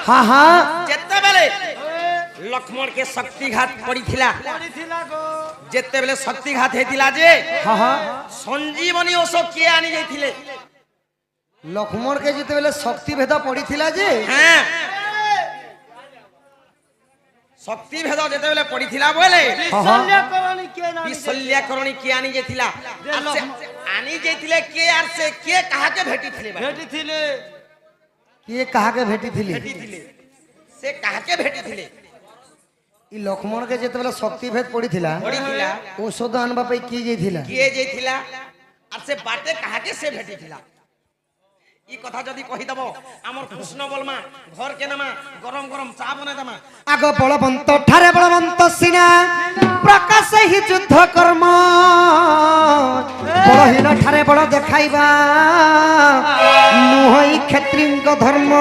हाँ हाँ जेते बेले लक्ष्मण के शक्तिघात पड़ी थिला जेते बेले शक्तिघात हेतिला जे हाँ हाँ संजीवनी ओषो किए आनी जाइथिले लक्ष्मण के जिते बेले शक्ति भेद पड़ी थिला जे हां शक्ति भेद जेते बेले पड़ी थिला बोले विशल्यकरणी किए आनी जाइथिला आनी जाइथिले के आर से के कहा के भेटी थिले के कहा के भेटी थिले से कहा के भेटी थिले ई लक्ष्मण के जिते बेले शक्ति भेद पड़ी थिला औषध आनबा पे की जाइथिला किए जाइथिला आर से बाटे कहा के से भेटी थिला ई कथा जदी कहि दबो हमर कृष्ण बलमा घर के नमा गरम गरम चा बने दमा आगो बलवंत ठारे बलवंत सिना प्रकाश ही युद्ध कर्म बलहीन ठारे बल देखाइबा नुहई क्षत्रियक धर्म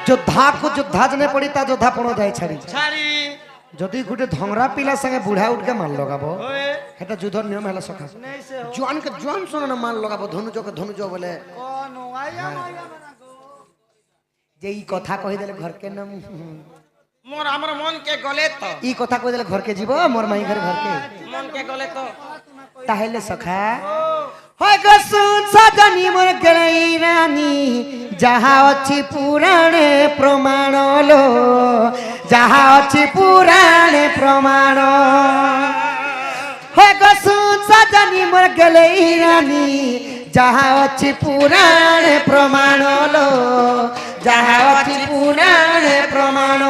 योद्धा को योद्धा जने पड़ी ता योद्धा पड़ जाए छाड़ी जदि गुटे धंगरा पिला संगे बुढ़ा उठ के मार लगाबो हेता युद्ध नियम हला सखा जवान के जवान सुन मार लगाबो धनुजो के धनुजो बोले जे ई कथा कहि देले घर के नाम मोर हमर मन के गले तो ई कथा कहि देले घर के जीवो मोर माई घर के मन के गले तो ताहेले सखा होय गसुन सजनी मोर गलई रानी जहा अछि पुराणे प्रमाण लो जहा अछि पुराणे प्रमाण होय गसुन सजनी मोर गलई रानी जहा अछि पुराणे प्रमाण लो जहा अछि पुराणे प्रमाण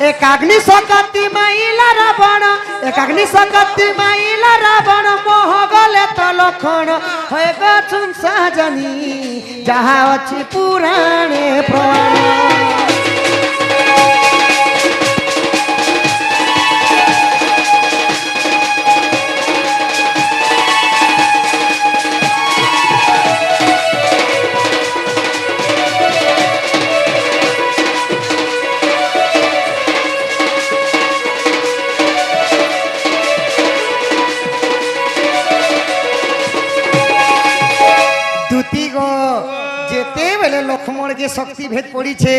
एक अग्नि सकती माइला रावण एक अग्नि सकती माइला रावण मोह गले तो लखन होय गछुन सजनी जहा अछि पुराणे प्रमाण लक्ष्मण के शक्ति भेद पड़ी छे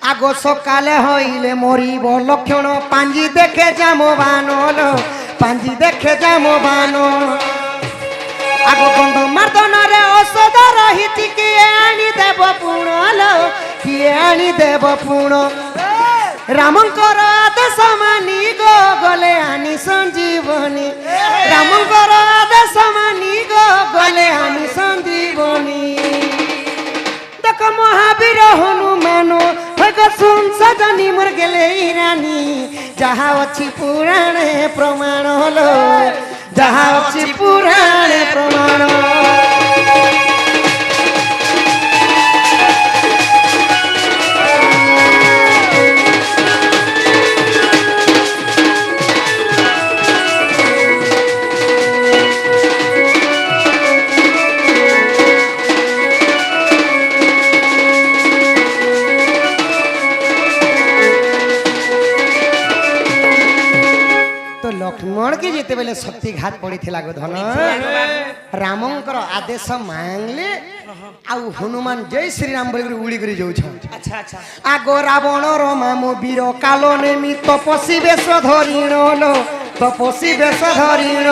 आगो सकाले हईले मरिब लक्षण पांजी देखे जामो बानल पांजी देखे जामो बानो आगो गंध मर्दन रे औषध रहित किए आनी देव पुण किए आनी देव पुण रामंकर आदेश मानी गो गले आनी संजीवनी रामंकर आदेश मानी गो गले आनी संजीवनी महावीर हनुमान सुन सजनी मोर गेले रानी जहा अछि पुराणे प्रमाण लो जहा अछि पुराणे प्रमाण लक्ष्मण के जिते बेले शक्तिघात पड़ी थिला गो धन रामंकर आदेश मांगले आउ हनुमान जय श्री राम बोली उड़ी करी जाऊ अच्छा अच्छा आगो रावण रो मामो वीर कालो नेमि तपसी बेश धरिण लो तपसी बेश धरिण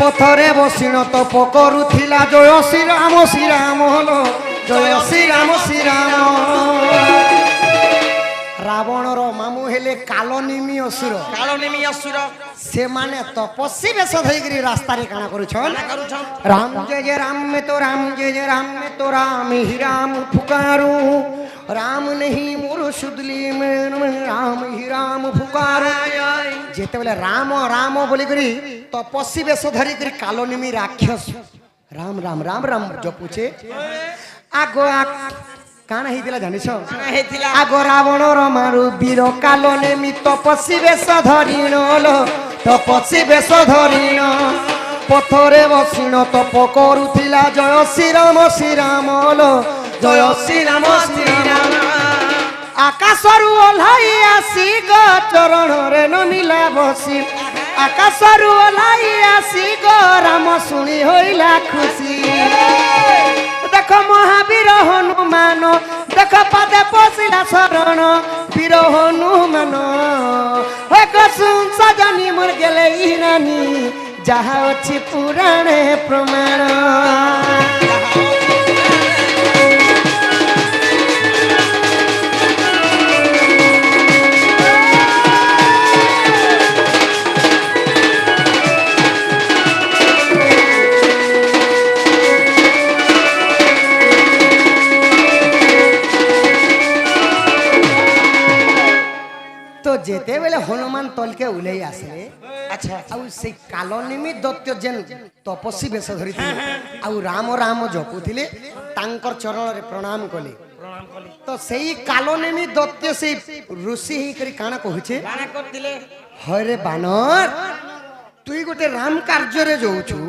पथरे बसिण तप करुथिला जय श्री राम लो जय श्री राम रावण रो मामू हेले कालोनिमी असुर से माने तपस्वी बेश धैकरी रास्ता रे काना करूछन राम जय राम में तो राम जय राम में तो राम ही राम पुकारू राम नहीं मोर सुदली में राम ही राम पुकारू जेते बेले राम राम बोली करी तपस्वी बेश धरी करी कालोनिमी राक्षस राम राम राम राम जो पूछे आगो काना हेतिला जानिछ आगो रावण रो मारु वीर कालो नेमि तपस्वी बेश धरिण लो तपस्वी बेश धरिण पथरे बसिण तप करुथिला जय श्री राम लो जय श्री राम आकाशरु ओल्हाई आसी गो चरण रे नमिला बसी आकाशरु ओल्हाई आसी गो राम सुनी होइला खुशी देख महावीर हनुमान গেলে রানী যাহা অছি পুরাণে প্রমাণ। তো যেতেবেলে হনুমান তলকে উলেই আসলে আচ্ছা ଆଉ ସେଇ କାଲନିମି ଦତ୍ତ ଯେନ୍ ତପସ୍ୱୀ ବେଶ ଧରିଥିଲେ ଆଉ ରାମ ରାମ ଜପୁଥିଲେ ତାଙ୍କର ଚରଣରେ ପ୍ରଣାମ କଲେ। প্রণাম কলি ତ ସେଇ କାଲନିମି ଦତ୍ତ ସେଇ ଋଷି ହେଇକରି କାଣା କହୁଛେ, কানা করতিলে ହରେ ବାନର তুই ଗୋଟେ ରାମ କାର୍ଯ୍ୟରେ ଯାଉଛୁ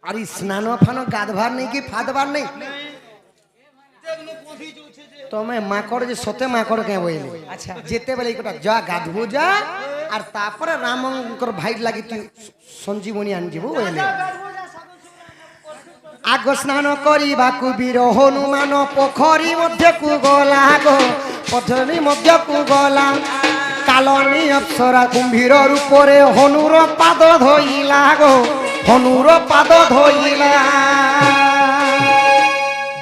ଆରେ ସ୍ନାନ ଫାନ ଗାଧବାର ନେଇ କି ଫାଦବାର ନେଇ ତମେ ମାକড় যে সতে মাকড় কে বইলে আচ্ছা যেতেবেলে গোটা যা গাধবু যা আর তারপরে রামঙ্কর ভাই লাগি তুই সঞ্জীবনী আনজিবু বইলে। আগ স্নান করিবাকু বীর হনুমান পোখরী মধ্যকু গলা গো, পোখরী মধ্যকু গলা কালনি অপ্সরা কুম্ভীর রূপরে হনুর পাদ ধইলা গো, হনুর পাদ ধইলা।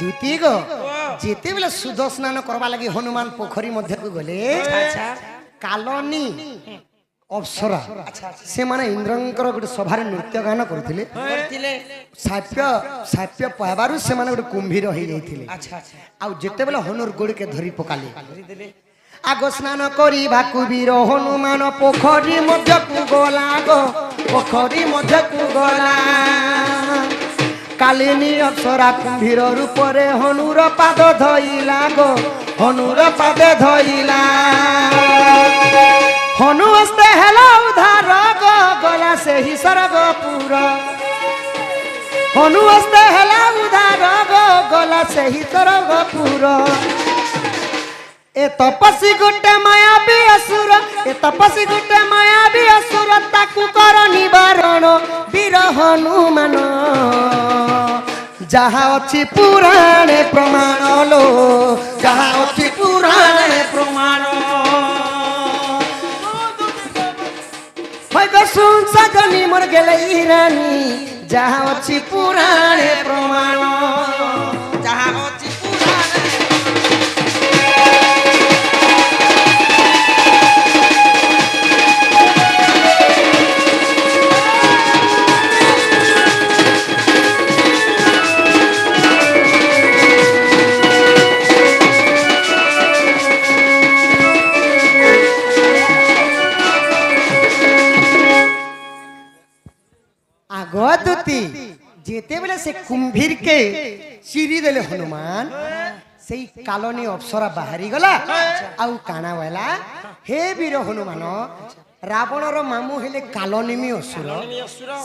দুতি গো যেতেবেলে শুদ্ধ স্নান করবা লাগি হনুমান পোখরী মধ্যকু গলে আচ্ছা কালনি অপ্সরা আচ্ছা ସେମାନେ ଇନ୍ଦ୍ରଙ୍କର ଗୋଟେ ସଭାରେ ନୃତ୍ୟ ଗାନ କରୁଥିଲେ। করতিলে ସାପ୍ୟ ପାଇବାରୁ ସେମାନେ ଗୋଟେ କୁମ୍ଭୀର ହେଇଯାଇଥିଲେ। আচ্ছা আচ্ছা ଆଉ ଯେତେବେଳେ ହନୁର ଗୋଡ଼ିକେ ଧରି ପକାଲେ ধরিদেলে ଆଗ ସ୍ନାନ କରିବାକୁ ବୀର ହନୁମାନ ପୋଖରୀ ମଧ୍ୟକୁ ଗଲା ଗୋ, ପୋଖରୀ ମଧ୍ୟକୁ ଗଲା କାଲିନୀ ଅପ୍ସରା କୁମ୍ଭୀର ରୂପରେ ହନୁର ପାଦ ଧଇଲା ଗୋ, ହନୁର ପାଦ ଧଇଲା। ହନୁ ହସ୍ତେ ହେଲା ଉଦ୍ଧାର ଗୋ, ଗଲା ସେହି ସରଗପୁର। ହନୁ ହସ୍ତେ ହେଲା ଉଦ୍ଧାର ଗୋ, ଗଲା ସେହି ସରଗପୁର। এ তপসী গোটে মায়াবী অসুর, এ তপসী গোটে মায়াবী অসুর তাকু কর নিবারণ বীর হনুমান। যাহা অছি পুরাণে প্রমাণ লো, যাহা অছি পুরাণে প্রমাণ। হয় গো শুন সজনী মোর গেলে রানী, যাহা অছি পুরাণে প্রমাণ। যাহা অছি পুরাণে আগতুতি যেতেবেলে সে কুম্ভীরকে চিরি দেলে হনুমান সেই কালনি অপ্সরা বাহারি গলা আউ কানা বলা হে বীর হনুমান রাবণর মামু হেলে কালনিমি অসুর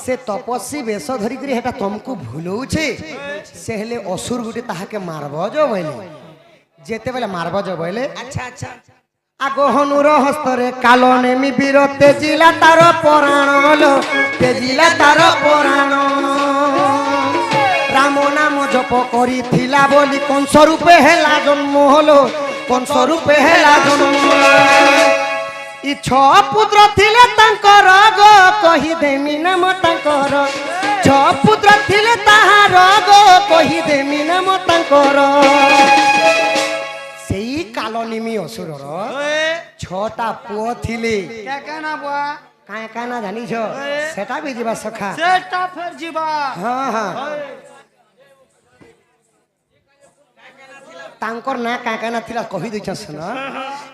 সে তপস্বী বেশ ধরিকি হেটা তমকু ভুলৌছে সে হেলে অসুর গুটি তাহাকে মারব যো বইলে যেতেবেলে মারব যো বইলে আচ্ছা আচ্ছা আগ হনুর হস্তরে কালনেমি বীর তেজিলা তার পরাণ লো, তেজিলা তার পরাণ। রাম নাম জপ করিথিলা বলি কংস রূপে হেলা জন্ম হলো, কংস রূপে হেলা জন্ম। ই ছ পুত্র থিলে তাঙ্কর গো, কহি দেমি নাম তাঙ্কর। ছ পুত্র থিলে তাহার গো, কহি দেমি নাম তাঙ্কর। সেই কালনিমি অসুরর ছটা পুଅ ଥିଲେ কেনা বুয়া কাঁ কাঁ না জানিছ সেটা বি ଯିବା ସଖା। সেটা ফের জিবা ହଁ ହଁ ତାଙ୍କର ନାଁ କାଁ କାଁ ନା ଥିଲା କହି ଦେଇଛ ଶୁଣ।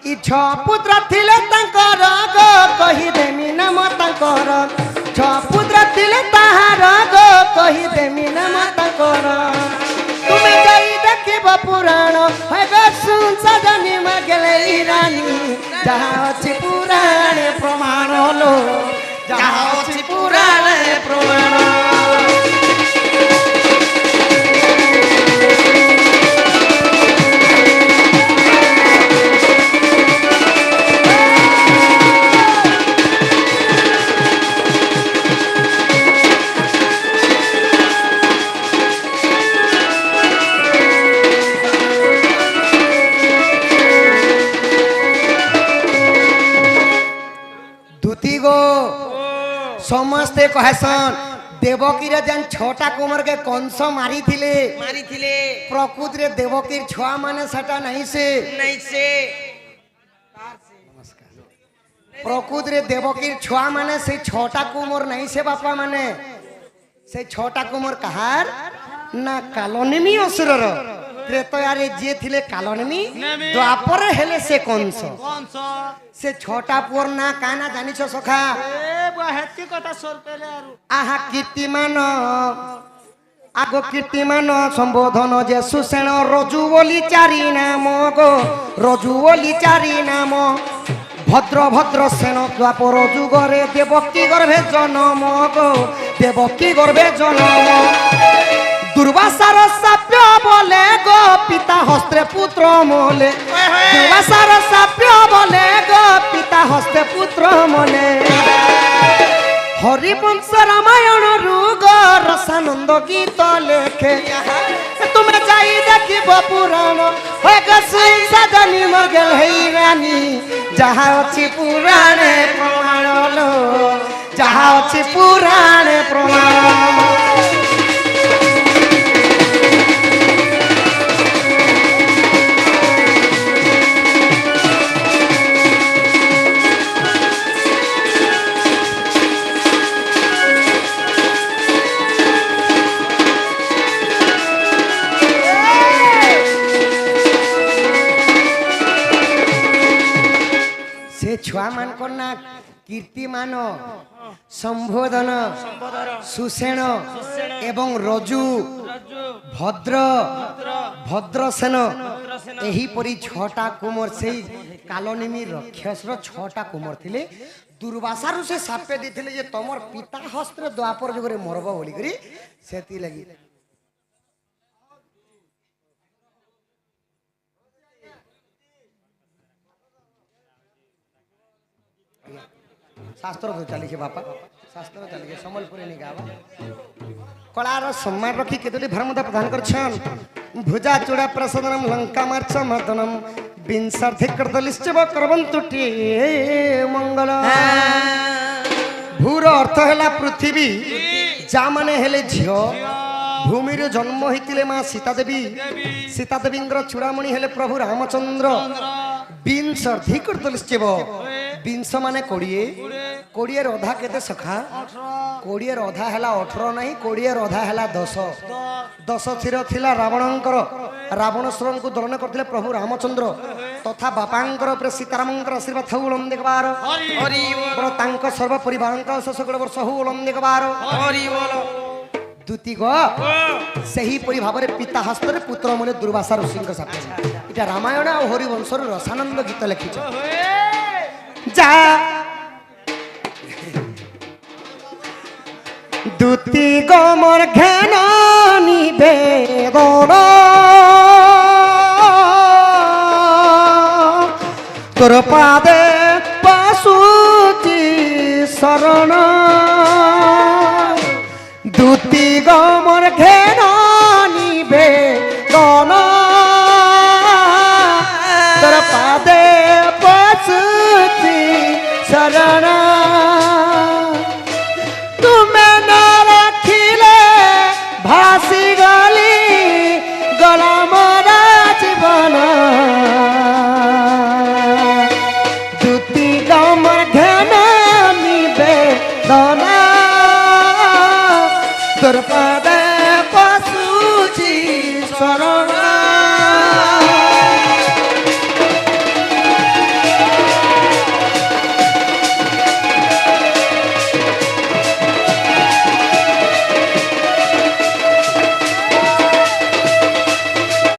ଇ ଛ ପୁତ୍ର ଥିଲେ ତାଙ୍କର ଗো, କହିଦେମି ନାମ ତାଙ୍କର। ଛ ପୁତ୍ର ଥିଲେ ତାହାର ଗো, କହିଦେମି ନାମ ତାଙ୍କର। ତୁମେ ଯାଇ ଦେଖିବ ପୁରାଣ হয় গো শুন সজনী মা গেলে রানী, যাহা ଅଛି পুরাণে প্রমাণ লো, যাহা ଅଛି পুরাণে প্রমাণ। দুতি গো समस्ते कहसन देवकी रे जन छोटा कुमार के कंस मारी थिले प्रकृति रे देवकी छुआ माने सटा नहीं से प्रकृति रे देवकी छुआ माने से छोटा कुमार नहीं से बापा माने से छोटा कुमार कहार ना कालनेमी असुरर त्रेतयारे जे थिले कालनेमी द्वापर हेले से कंस से छोटा पुअर ना काना जानिछ सखा ए बुआ हेती कथा सोर पेले आरु आहा कीर्तिमान आगो कीर्तिमान संबोधन जे सुसेन रजु बोली चारि नाम गो रजु बोली चारि नाम भद्र भद्र सेन द्वापर जुगरे देवकी गर्भे जन्म गो देवकी गर्भे जन्म दुर्वासार साप्य बोले गो पिता हस्ते पुत्र मोले दुर्वासार साप्य बोले गो पिता हस्ते पुत्र मोले हरिवंश रामायण रुग रसानंद गीत लेखे तुम्हें जाई देखिब पुराण सजनी मगल है रानी जहाँ अच्छी पुराणे प्रमाण लो जहाँ अच्छी पुराणे प्रमाण छुआ मान करना कीर्तिमान संबोधन सुसेन एवं रजु भद्र भद्रसेन एही परी छटा कुमार से कालनेमी राक्षसर छटा कुमार थिले दुर्वासारु से सापे दिथिले जे तमर पिता हस्त्र द्वापर जुगरे मरब बोली करी सेती लगी शास्त्र तो चली बापा शास्त्र चली संबलपुरी नहीं गावा कलार सम्मान रखी केतुली भरमुदा प्रदान करछन भुजा चूड़ा प्रसादनम लंका मार्च मर्दनम विंशर्धि कर्दलिश्चव करवंतुटी मंगल भूर अर्थ हैला पृथ्वी जा माने हेले झियो भूमि रे जन्म होइतिले मां सीता देवींगर चूड़ामणि हेले प्रभु रामचंद्र विंशर्धि कर्दलिश्चव विंश माने कोड़िए रधा केते सखा कोड़िए रधा हैला 18 नहीं कोड़िए रधा हैला 10 थिर थिला रावणंकर रावणसुरन को दलन करथिले प्रभु रामचंद्र तथा बापांकर पर सीतारामंकर आशीर्वाद थाउ ओलम देखबार हरि बोल तांक सर्व परिवारंक ससगड़ वर्ष हो ओलम देखबार हरि बोल दुती गो सही परि भाबरे पिता हस्ତରେ पुत्र मने दुर्वासा ऋषिंक साथे इटा रामायण और हरिवंश रसानंद गीत लिखिछ जा दुती गमर घन निवेदन तोर पादे पासुची शरण दुती गमर घन निवेदन तोर पादे पासुची शरण तुम्हें न रखिले भासी गली गला मोरा जीवन दुती गमर घन निवेदन तोर